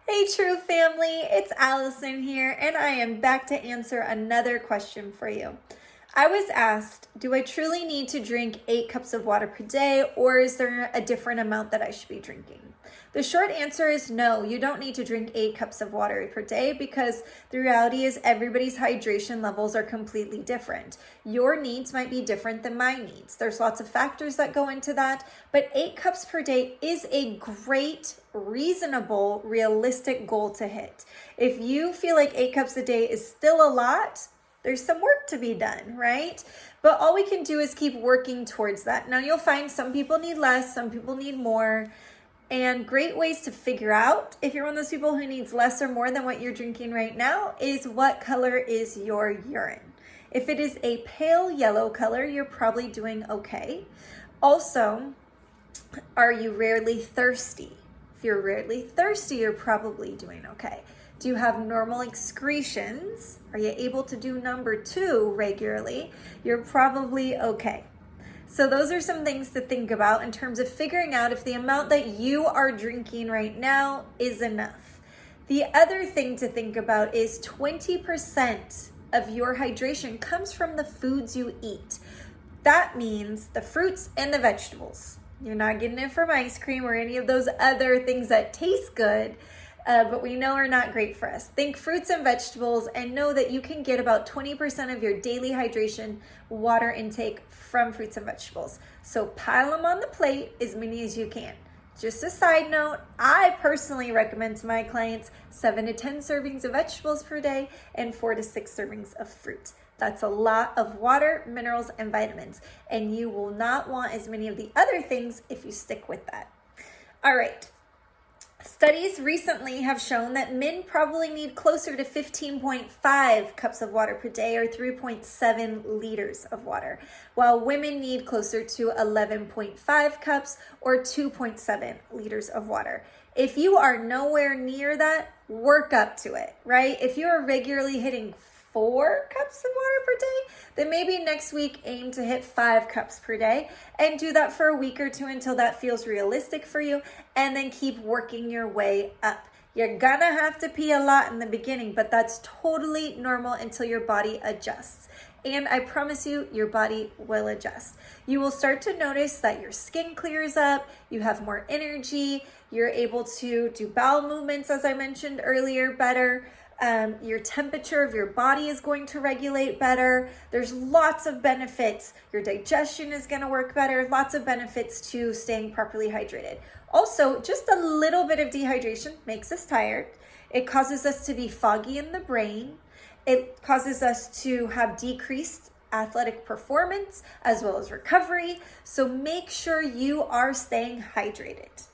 Hey True Family, it's Allison here, and I am back to answer another question for you. I was asked, do I truly need to drink 8 cups of water per day, or is there a different amount that I should be drinking? The short answer is no, you don't need to drink 8 cups of water per day because the reality is everybody's hydration levels are completely different. Your needs might be different than my needs. There's lots of factors that go into that, but 8 cups per day is a great, reasonable, realistic goal to hit. If you feel like 8 cups a day is still a lot, there's some work to be done, right? But all we can do is keep working towards that. Now you'll find some people need less, some people need more. And great ways to figure out if you're one of those people who needs less or more than what you're drinking right now is what color is your urine. If it is a pale yellow color, you're probably doing okay. Also, are you rarely thirsty? If you're rarely thirsty, you're probably doing okay. Do you have normal excretions? Are you able to do number 2 regularly? You're probably okay. So those are some things to think about in terms of figuring out if the amount that you are drinking right now is enough. The other thing to think about is 20% of your hydration comes from the foods you eat. That means the fruits and the vegetables. You're not getting it from ice cream or any of those other things that taste good, but we know are not great for us. Think fruits and vegetables and know that you can get about 20% of your daily hydration water intake from fruits and vegetables. So pile them on the plate as many as you can. Just a side note, I personally recommend to my clients 7 to 10 servings of vegetables per day and 4 to 6 servings of fruit. That's a lot of water, minerals, and vitamins, and you will not want as many of the other things if you stick with that. All right. Studies recently have shown that men probably need closer to 15.5 cups of water per day or 3.7 liters of water, while women need closer to 11.5 cups or 2.7 liters of water. If you are nowhere near that, work up to it, right? If you are regularly hitting 4 cups of water per day, then maybe next week aim to hit 5 cups per day and do that for a week or 2 until that feels realistic for you, and then keep working your way up. You're gonna have to pee a lot in the beginning, but that's totally normal until your body adjusts. And I promise you, your body will adjust. You will start to notice that your skin clears up, you have more energy, you're able to do bowel movements, as I mentioned earlier, better. Your temperature of your body is going to regulate better. There's lots of benefits. Your digestion is going to work better. Lots of benefits to staying properly hydrated. Also, just a little bit of dehydration makes us tired. It causes us to be foggy in the brain. It causes us to have decreased athletic performance as well as recovery. So make sure you are staying hydrated.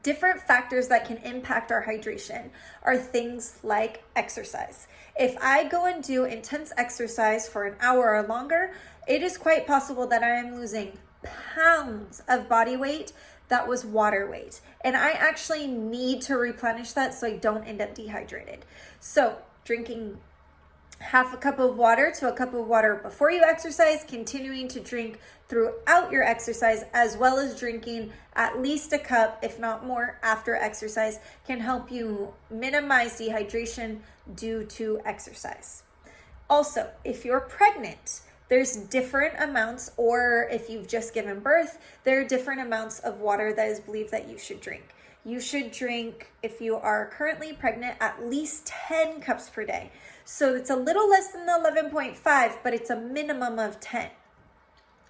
Different factors that can impact our hydration are things like exercise. If I go and do intense exercise for an hour or longer, it is quite possible that I am losing pounds of body weight that was water weight. And I actually need to replenish that so I don't end up dehydrated. So drinking half a cup of water to a cup of water before you exercise, continuing to drink throughout your exercise, as well as drinking at least a cup, if not more, after exercise can help you minimize dehydration due to exercise. Also, if you're pregnant, there's different amounts, or if you've just given birth, there are different amounts of water that is believed that you should drink. You should drink, if you are currently pregnant, at least 10 cups per day. So it's a little less than the 11.5, but it's a minimum of 10.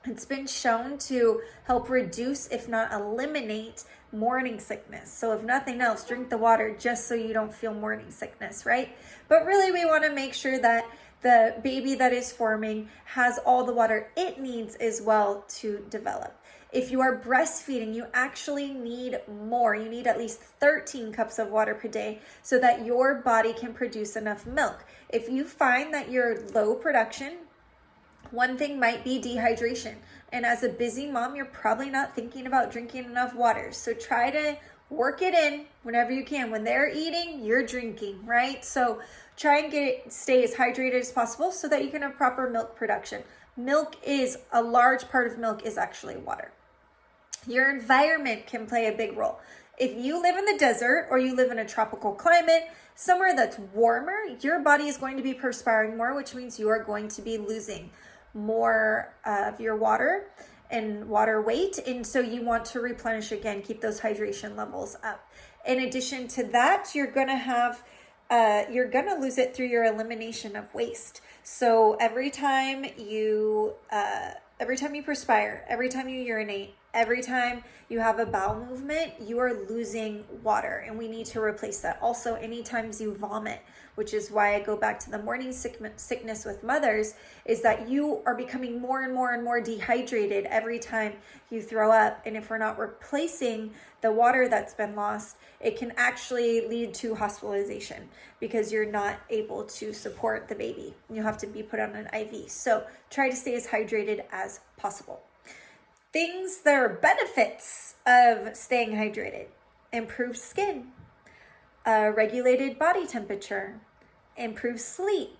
It's been shown to help reduce, if not eliminate, morning sickness. So if nothing else, drink the water just so you don't feel morning sickness, right? But really, we want to make sure that the baby that is forming has all the water it needs as well to develop. If you are breastfeeding, you actually need more. You need at least 13 cups of water per day so that your body can produce enough milk. If you find that you're low production, one thing might be dehydration. And as a busy mom, you're probably not thinking about drinking enough water. So try to work it in whenever you can. When they're eating, you're drinking, right? So try and stay as hydrated as possible so that you can have proper milk production. A large part of milk is actually water. Your environment can play a big role. if you live in the desert or you live in a tropical climate, somewhere that's warmer, your body is going to be perspiring more, which means you are going to be losing more of your water and water weight. And so you want to replenish again, keep those hydration levels up. In addition to that, you're going to lose it through your elimination of waste. So every time you perspire, every time you urinate, every time you have a bowel movement, you are losing water, and we need to replace that. Also, anytime you vomit, which is why I go back to the morning sickness with mothers, is that you are becoming more and more and more dehydrated every time you throw up. And if we're not replacing the water that's been lost, it can actually lead to hospitalization because you're not able to support the baby. You have to be put on an IV. So try to stay as hydrated as possible. Things that are benefits of staying hydrated: improved skin, regulated body temperature, improved sleep,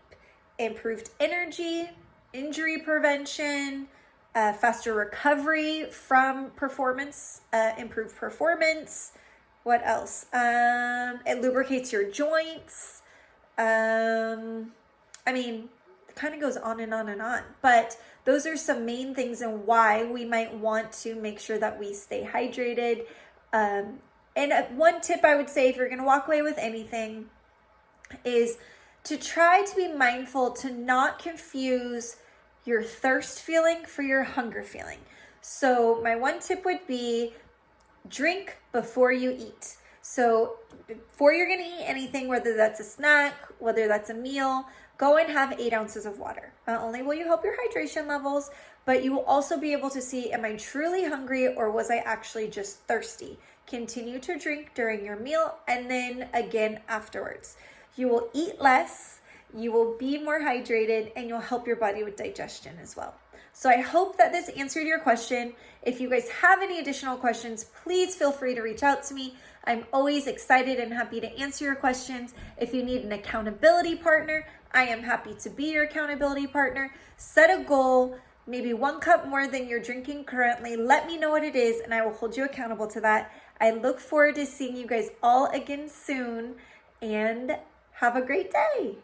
improved energy, injury prevention, faster recovery from performance, improved performance. What else? It lubricates your joints. It kind of goes on and on and on, but those are some main things and why we might want to make sure that we stay hydrated. And one tip I would say, if you're going to walk away with anything, is to try to be mindful to not confuse your thirst feeling for your hunger feeling. So my one tip would be drink before you eat. So before you're going to eat anything, whether that's a snack, whether that's a meal, go and have 8 ounces of water. Not only will you help your hydration levels, but you will also be able to see, am I truly hungry or was I actually just thirsty? Continue to drink during your meal and then again afterwards. You will eat less, you will be more hydrated, and you'll help your body with digestion as well. So I hope that this answered your question. If you guys have any additional questions, please feel free to reach out to me. I'm always excited and happy to answer your questions. If you need an accountability partner, I am happy to be your accountability partner. Set a goal, maybe 1 cup more than you're drinking currently. Let me know what it is, and I will hold you accountable to that. I look forward to seeing you guys all again soon, and have a great day.